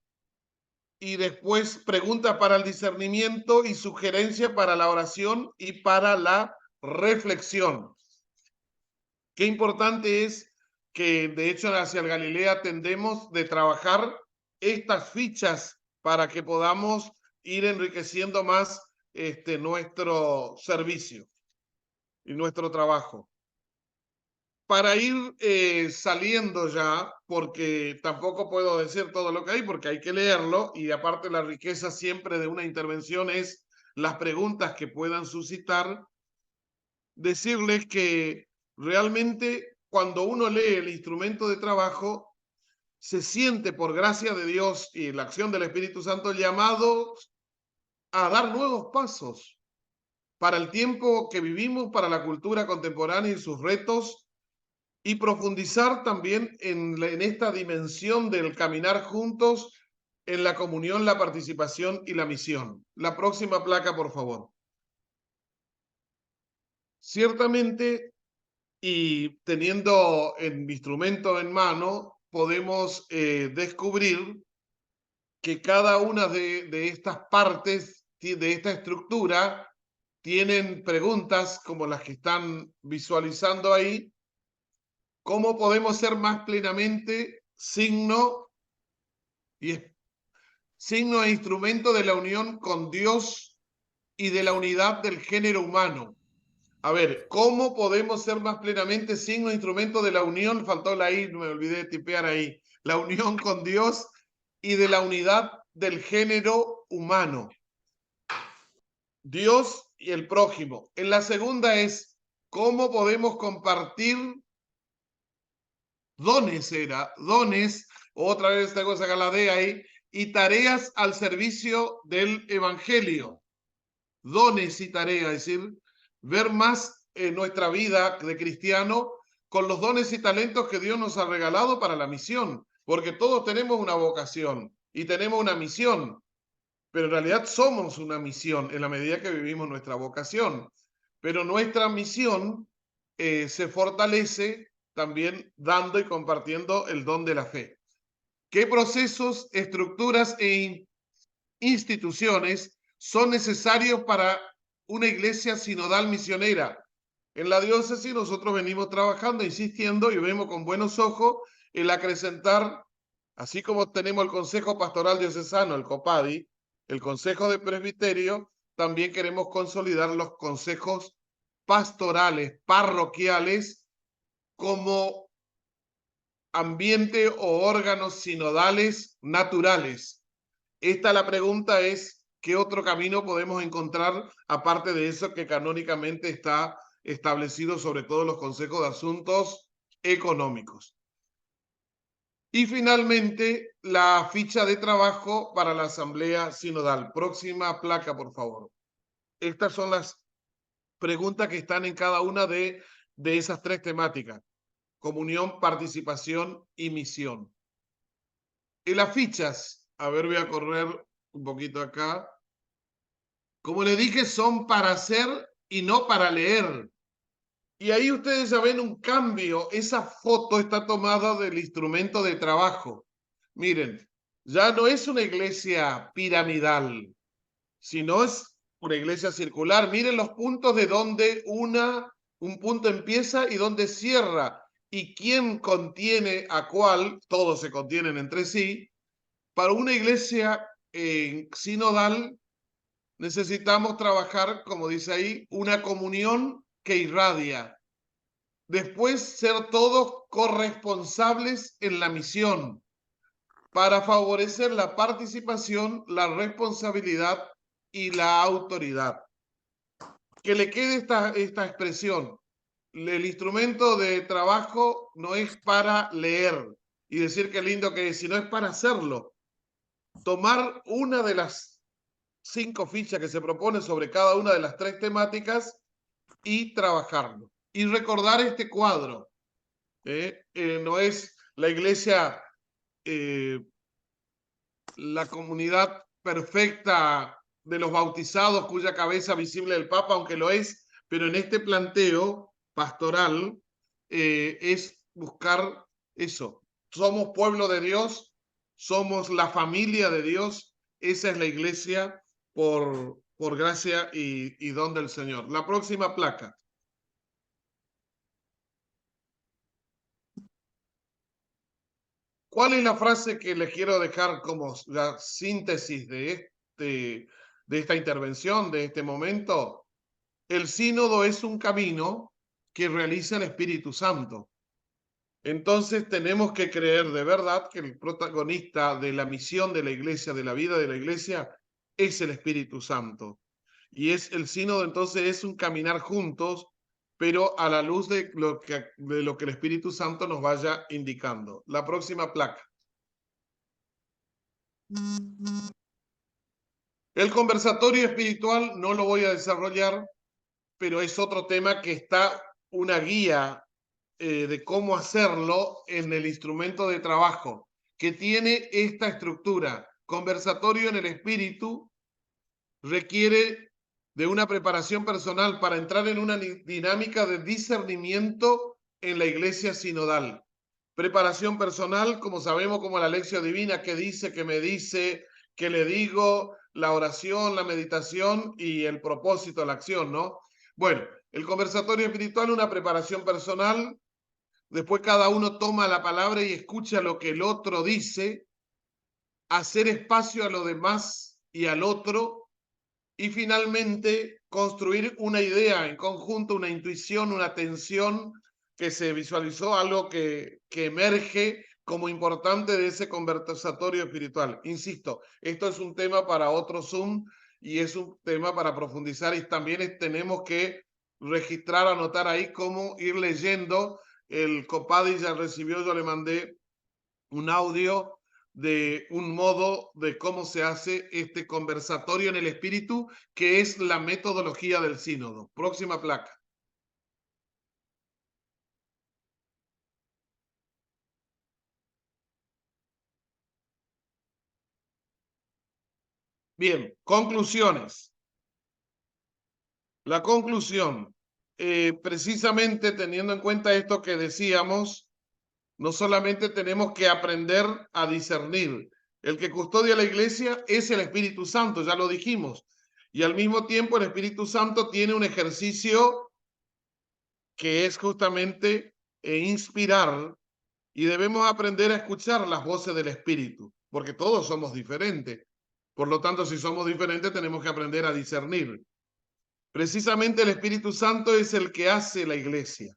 y después preguntas para el discernimiento y sugerencia para la oración y para la reflexión. Qué importante es que, de hecho, hacia el Galilea tendemos de trabajar estas fichas para que podamos ir enriqueciendo más nuestro servicio y nuestro trabajo. Para ir saliendo ya, porque tampoco puedo decir todo lo que hay, porque hay que leerlo, y aparte la riqueza siempre de una intervención es las preguntas que puedan suscitar, decirles que realmente cuando uno lee el instrumento de trabajo, se siente por gracia de Dios y la acción del Espíritu Santo llamado a dar nuevos pasos para el tiempo que vivimos, para la cultura contemporánea y sus retos, y profundizar también en esta dimensión del caminar juntos en la comunión, la participación y la misión. La próxima placa, por favor. Ciertamente, y teniendo el instrumento en mano, podemos descubrir que cada una de estas partes de esta estructura tienen preguntas como las que están visualizando ahí. ¿Cómo podemos ser más plenamente signo e instrumento de la unión con Dios y de la unidad del género humano? A ver, ¿cómo podemos ser más plenamente signo e instrumento de la unión? Faltó la I, me olvidé de tipear ahí. La unión con Dios y de la unidad del género humano. Dios y el prójimo. En la segunda es, ¿cómo podemos compartir dones era, dones, otra vez tengo que sacar la D ahí, y tareas al servicio del evangelio. Dones y tareas, es decir, ver más en nuestra vida de cristiano con los dones y talentos que Dios nos ha regalado para la misión, porque todos tenemos una vocación y tenemos una misión, pero en realidad somos una misión en la medida que vivimos nuestra vocación, pero nuestra misión se fortalece también dando y compartiendo el don de la fe. ¿Qué procesos, estructuras e instituciones son necesarios para una iglesia sinodal misionera? En la diócesis nosotros venimos trabajando, insistiendo y vemos con buenos ojos el acrecentar, así como tenemos el Consejo Pastoral Diocesano, el COPADI, el Consejo de Presbiterio, también queremos consolidar los consejos pastorales, parroquiales, como ambiente o órganos sinodales naturales. La pregunta es, ¿qué otro camino podemos encontrar aparte de eso que canónicamente está establecido sobre todo los consejos de asuntos económicos? Y finalmente, la ficha de trabajo para la Asamblea Sinodal. Próxima placa, por favor. Estas son las preguntas que están en cada una de esas tres temáticas: comunión, participación y misión. En las fichas, a ver, voy a correr un poquito acá. Como le dije, son para hacer y no para leer. Y ahí ustedes ya ven un cambio. Esa foto está tomada del instrumento de trabajo. Miren, ya no es una iglesia piramidal, sino es una iglesia circular. Miren los puntos de donde un punto empieza y donde cierra. Y quién contiene a cuál, todos se contienen entre sí. Para una iglesia sinodal necesitamos trabajar, como dice ahí, una comunión que irradia. Después, ser todos corresponsables en la misión para favorecer la participación, la responsabilidad y la autoridad. Que le quede esta expresión. El instrumento de trabajo no es para leer y decir qué lindo que es, sino es para hacerlo. Tomar una de las 5 fichas que se propone sobre cada una de las 3 temáticas y trabajarlo. Y recordar este cuadro. No es la iglesia, la comunidad perfecta de los bautizados cuya cabeza visible del Papa, aunque lo es, pero en este planteo pastoral es buscar eso. Somos pueblo de Dios, somos la familia de Dios, esa es la iglesia por gracia y don del Señor. La próxima placa. ¿Cuál es la frase que les quiero dejar como la síntesis de esta intervención, de este momento? El sínodo es un camino que realiza el Espíritu Santo. Entonces tenemos que creer de verdad que el protagonista de la misión de la iglesia, de la vida de la iglesia, es el Espíritu Santo. Y el sínodo entonces es un caminar juntos, pero a la luz de lo que el Espíritu Santo nos vaya indicando. La próxima placa. El conversatorio espiritual no lo voy a desarrollar, pero es otro tema que está una guía de cómo hacerlo en el instrumento de trabajo, que tiene esta estructura. Conversatorio en el espíritu requiere de una preparación personal para entrar en una dinámica de discernimiento en la iglesia sinodal. Preparación personal, como sabemos, como la lección divina, que dice, que me dice, que le digo, la oración, la meditación y el propósito, la acción, ¿no? Bueno, el conversatorio espiritual, una preparación personal. Después cada uno toma la palabra y escucha lo que el otro dice, hacer espacio a lo demás y al otro, y finalmente construir una idea en conjunto, una intuición, una tensión que se visualizó, algo que emerge como importante de ese conversatorio espiritual. Insisto, esto es un tema para otro Zoom y es un tema para profundizar, y también tenemos que registrar, anotar ahí cómo ir leyendo el Copadi ya recibió, yo le mandé un audio de un modo de cómo se hace este conversatorio en el espíritu, que es la metodología del sínodo. Próxima placa. Bien, conclusiones. La conclusión, precisamente teniendo en cuenta esto que decíamos, no solamente tenemos que aprender a discernir. El que custodia la iglesia es el Espíritu Santo, ya lo dijimos. Y al mismo tiempo el Espíritu Santo tiene un ejercicio que es justamente inspirar, y debemos aprender a escuchar las voces del Espíritu, porque todos somos diferentes. Por lo tanto, si somos diferentes, tenemos que aprender a discernir. Precisamente el Espíritu Santo es el que hace la iglesia.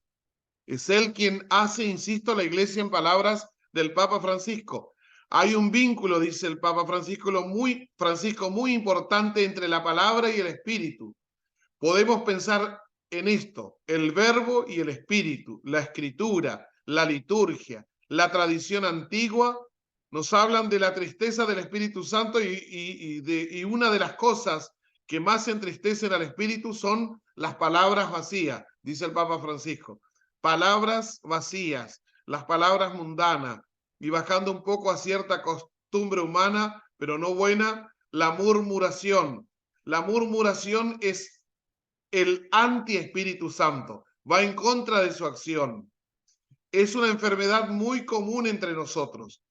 Es él quien hace, insisto, la iglesia en palabras del Papa Francisco. Hay un vínculo, dice el Papa Francisco, muy importante entre la palabra y el espíritu. Podemos pensar en esto: el verbo y el espíritu, la escritura, la liturgia, la tradición antigua, nos hablan de la tristeza del Espíritu Santo y una de las cosas que más entristecen al espíritu son las palabras vacías, dice el Papa Francisco. Palabras vacías, las palabras mundanas, y bajando un poco a cierta costumbre humana, pero no buena, la murmuración. La murmuración es el anti-Espíritu Santo, va en contra de su acción. Es una enfermedad muy común entre nosotros,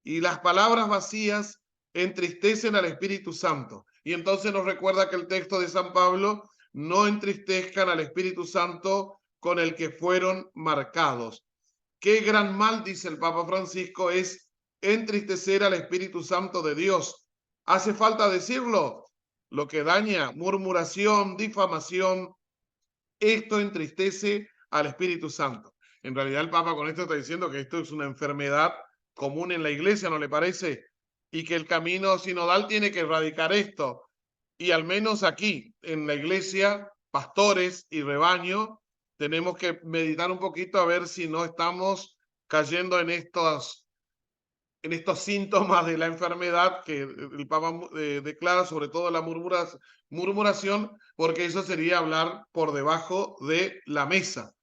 y las palabras vacías entristecen al Espíritu Santo. Y entonces nos recuerda que el texto de San Pablo: no entristezcan al Espíritu Santo con el que fueron marcados. Qué gran mal, dice el Papa Francisco, es entristecer al Espíritu Santo de Dios. ¿Hace falta decirlo? Lo que daña, murmuración, difamación, esto entristece al Espíritu Santo. En realidad el Papa con esto está diciendo que esto es una enfermedad común en la iglesia, ¿no le parece? Y que el camino sinodal tiene que erradicar esto. Y al menos aquí, en la iglesia, pastores y rebaño, tenemos que meditar un poquito a ver si no estamos cayendo en estos síntomas de la enfermedad que el Papa declara, sobre todo la murmuración, porque eso sería hablar por debajo de la mesa.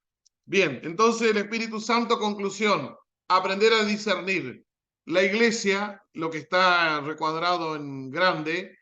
Bien, entonces el Espíritu Santo, conclusión: aprender a discernir. La iglesia, lo que está recuadrado en grande,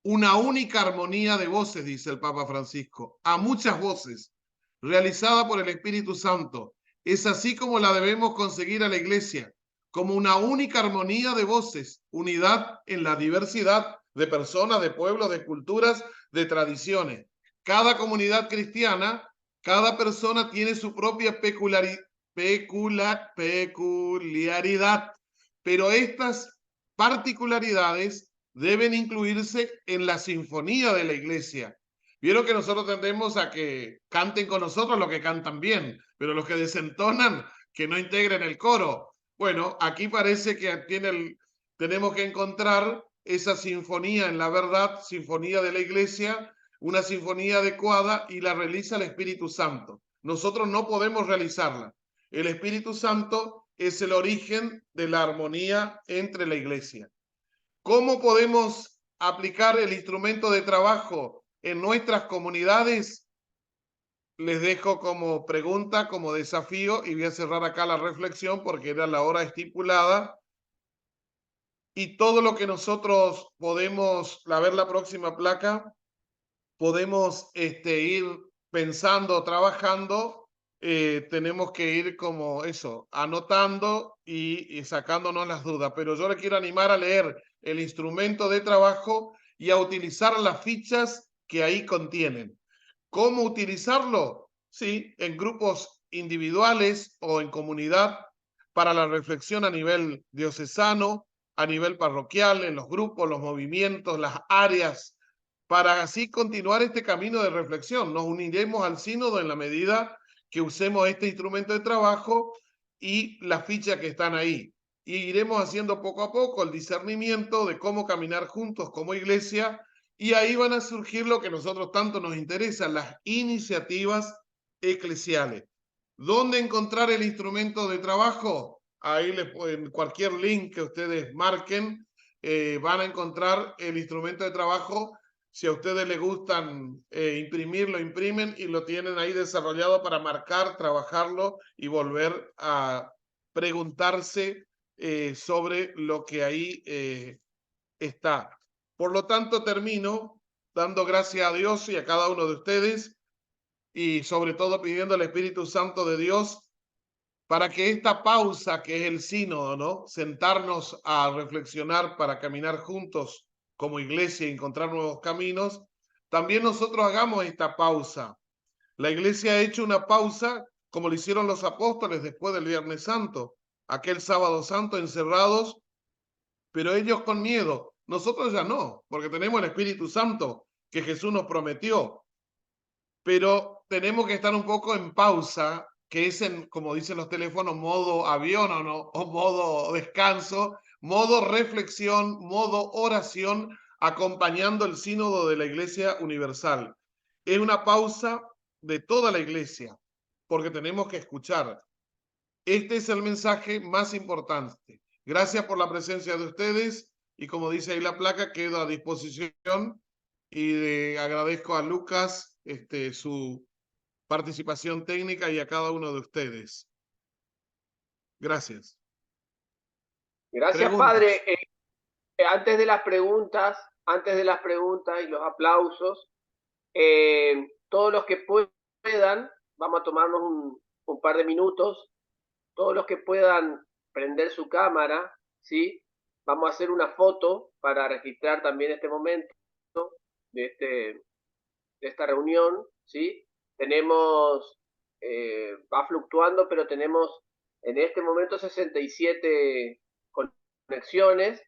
una única armonía de voces, dice el Papa Francisco, a muchas voces, realizada por el Espíritu Santo. Es así como la debemos conseguir a la iglesia, como una única armonía de voces, unidad en la diversidad de personas, de pueblos, de culturas, de tradiciones. Cada comunidad cristiana, cada persona tiene su propia peculiaridad, pero estas particularidades deben incluirse en la sinfonía de la iglesia. Vieron que nosotros tendemos a que canten con nosotros los que cantan bien, pero los que desentonan, que no integren el coro. Bueno, aquí parece que tenemos que encontrar esa sinfonía en la verdad, sinfonía de la iglesia, una sinfonía adecuada, y la realiza el Espíritu Santo. Nosotros no podemos realizarla. El Espíritu Santo es el origen de la armonía entre la iglesia. ¿Cómo podemos aplicar el instrumento de trabajo en nuestras comunidades? Les dejo como pregunta, como desafío, y voy a cerrar acá la reflexión porque era la hora estipulada. Y todo lo que nosotros podemos, a ver la próxima placa, podemos ir pensando, trabajando, tenemos que ir como eso, anotando y sacándonos las dudas. Pero yo le quiero animar a leer el instrumento de trabajo y a utilizar las fichas que ahí contienen. ¿Cómo utilizarlo? Sí, en grupos individuales o en comunidad, para la reflexión a nivel diocesano, a nivel parroquial, en los grupos, los movimientos, las áreas, para así continuar este camino de reflexión. Nos uniremos al sínodo en la medida que usemos este instrumento de trabajo y las fichas que están ahí. Y iremos haciendo poco a poco el discernimiento de cómo caminar juntos como iglesia, y ahí van a surgir lo que a nosotros tanto nos interesa: las iniciativas eclesiales. ¿Dónde encontrar el instrumento de trabajo? Ahí en cualquier link que ustedes marquen, van a encontrar el instrumento de trabajo. Si a ustedes les gustan imprimir, lo imprimen y lo tienen ahí desarrollado para marcar, trabajarlo y volver a preguntarse sobre lo que ahí está. Por lo tanto, termino dando gracias a Dios y a cada uno de ustedes y sobre todo pidiendo al Espíritu Santo de Dios para que esta pausa que es el sínodo, ¿no? Sentarnos a reflexionar para caminar juntos como iglesia y encontrar nuevos caminos, también nosotros hagamos esta pausa. La iglesia ha hecho una pausa como lo hicieron los apóstoles después del Viernes Santo, aquel sábado santo encerrados, pero ellos con miedo. Nosotros ya no, porque tenemos el Espíritu Santo que Jesús nos prometió. Pero tenemos que estar un poco en pausa, que es en, como dicen los teléfonos, modo avión o, no, o modo descanso, modo reflexión, modo oración, acompañando el sínodo de la Iglesia Universal. Es una pausa de toda la Iglesia, porque tenemos que escuchar. Este es el mensaje más importante. Gracias por la presencia de ustedes y como dice ahí la placa, quedo a disposición y agradezco a Lucas su participación técnica y a cada uno de ustedes. Gracias. Gracias, Preguntas. Padre. Antes de las preguntas y los aplausos, todos los que puedan, vamos a tomarnos un par de minutos, todos los que puedan prender su cámara, ¿sí? Vamos a hacer una foto para registrar también este momento de esta reunión, ¿sí? Tenemos, va fluctuando, pero tenemos en este momento 67 conexiones.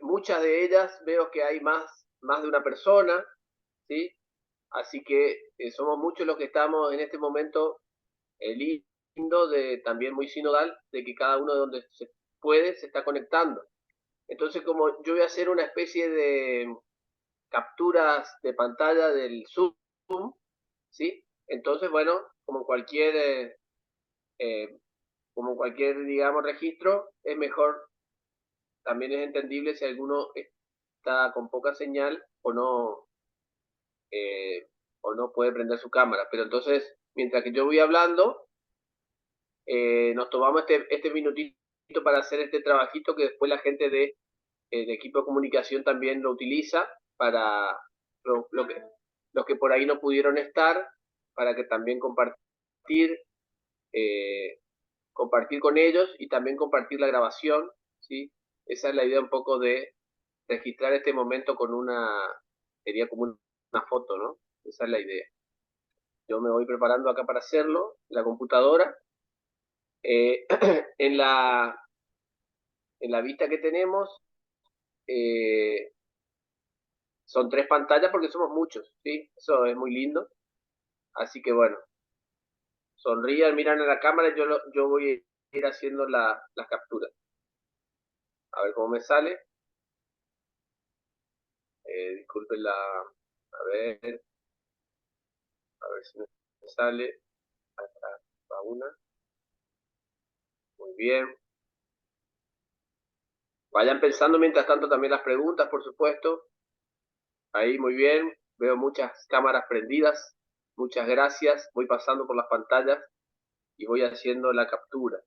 Muchas de ellas veo que hay más de una persona, ¿sí? Así que somos muchos los que estamos en este momento, lindo, también muy sinodal, de que cada uno de donde se puede se está conectando. Entonces, como yo voy a hacer una especie de capturas de pantalla del Zoom, ¿sí? Entonces, bueno, como cualquier, digamos, registro, es mejor, también es entendible si alguno está con poca señal o no puede prender su cámara. Pero entonces, mientras que yo voy hablando, nos tomamos este minutito para hacer este trabajito que después la gente de equipo de comunicación también lo utiliza para los que por ahí no pudieron estar, para que también compartir con ellos y también compartir la grabación, ¿sí? Esa es la idea un poco de registrar este momento con sería como una foto, ¿no? Esa es la idea. Yo me voy preparando acá para hacerlo, en la computadora. En la vista que tenemos, son 3 pantallas porque somos muchos, ¿sí? Eso es muy lindo. Así que bueno, sonrían, miran a la cámara y yo voy a ir haciendo las capturas. A ver cómo me sale. Disculpen a ver si me sale. Acá va una. Muy bien. Vayan pensando mientras tanto también las preguntas, por supuesto. Ahí, muy bien. Veo muchas cámaras prendidas. Muchas gracias. Voy pasando por las pantallas y voy haciendo la captura.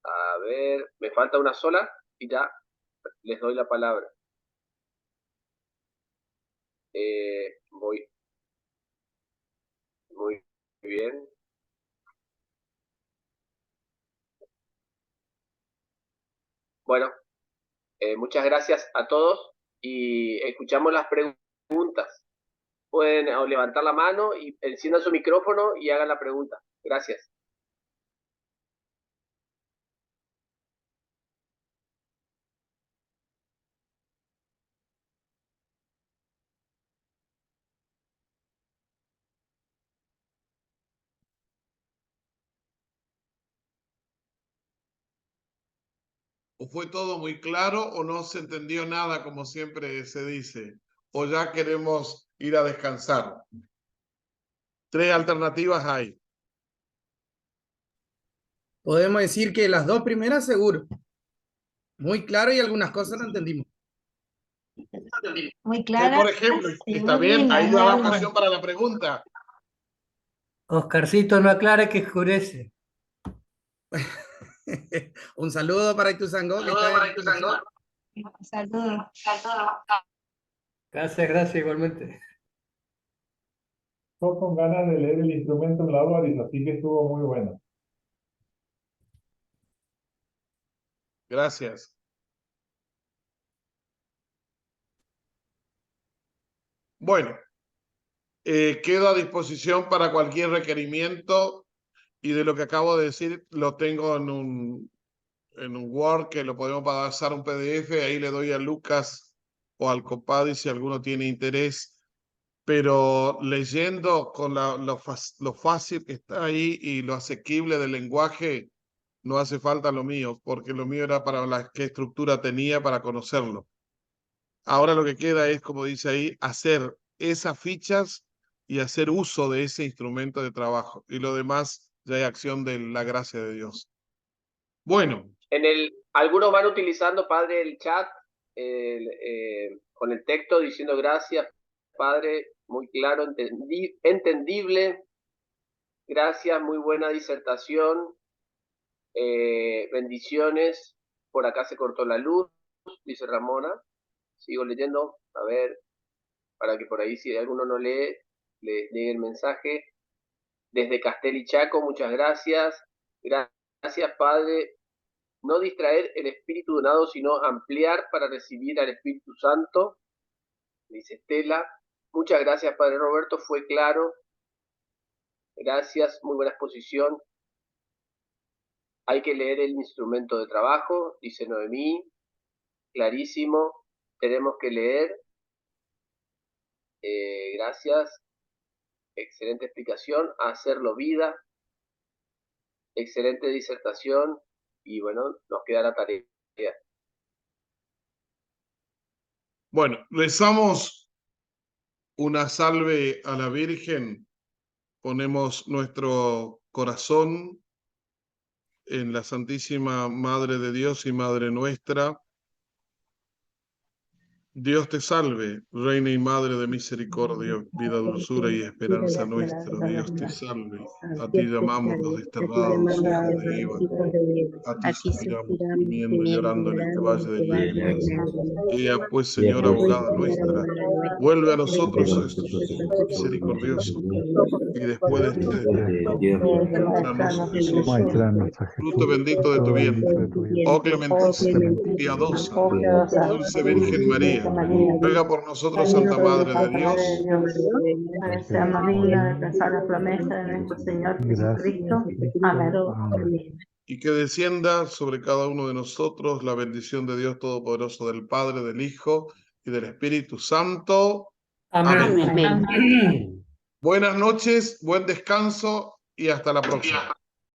A ver, me falta una sola y ya les doy la palabra. Voy. Muy bien. Bueno, muchas gracias a todos y escuchamos las preguntas. Pueden levantar la mano y enciendan su micrófono y hagan la pregunta. Gracias. ¿O fue todo muy claro o no se entendió nada, como siempre se dice? ¿O ya queremos ir a descansar? 3 alternativas hay. Podemos decir que las 2 primeras seguro. Muy claro y algunas cosas no entendimos. Muy ¿Qué, clara. por ejemplo? Sí, Está muy bien, linda, ahí muy va la hermosa. ocasión para la pregunta. Oscarcito, no aclare que oscurece. Un saludo para Ituzaingó, que está en... Saludos. Gracias igualmente. Yo con ganas de leer el instrumento en la Boris, así que estuvo muy bueno. Gracias. Bueno, quedo a disposición para cualquier requerimiento y de lo que acabo de decir lo tengo en un Word que lo podemos pasar un PDF, ahí le doy a Lucas o al Copadi si alguno tiene interés, pero leyendo con lo fácil que está ahí y lo asequible del lenguaje, no hace falta lo mío, porque lo mío era para qué estructura tenía para conocerlo. Ahora lo que queda es, como dice ahí, hacer esas fichas y hacer uso de ese instrumento de trabajo. Y lo demás ya hay acción de la gracia de Dios. Bueno. Algunos van utilizando, Padre, el chat con el texto diciendo gracias, Padre, muy claro, entendible. Gracias, muy buena disertación. Bendiciones. Por acá se cortó la luz, dice Ramona. Sigo leyendo, a ver, para que por ahí si alguno no lee, le llegue el mensaje. Desde Castel y Chaco, muchas gracias. Gracias, Padre. No distraer el Espíritu donado, sino ampliar para recibir al Espíritu Santo, dice Estela. Muchas gracias, Padre Roberto, fue claro. Gracias, muy buena exposición. Hay que leer el instrumento de trabajo, dice Noemí. Clarísimo, tenemos que leer. Gracias. Excelente explicación. Hacerlo vida. Excelente disertación. Y bueno, nos queda la tarea. Bueno, rezamos una salve a la Virgen. Ponemos nuestro corazón en la Santísima Madre de Dios y Madre nuestra. Dios te salve, Reina y Madre de misericordia, vida, dulzura y esperanza nuestra. Dios te salve. A ti llamamos los desterrados hijos de Eva. A ti suspiramos, gimiendo y llorando en este valle de lágrimas. Ea pues, Señora abogada nuestra, vuelve a nosotros, Jesús, misericordioso. Y después de este muéstranos, Jesús, fruto bendito de tu vientre. Oh clementísima, piadosa, dulce Virgen María, ruega por nosotros, Santa Madre de Dios. Para que seamos dignos de alcanzar la promesa de nuestro Señor Jesucristo. Amén. Y que descienda sobre cada uno de nosotros la bendición de Dios Todopoderoso, del Padre, del Hijo y del Espíritu Santo. Amén. Buenas noches, buen descanso y hasta la próxima.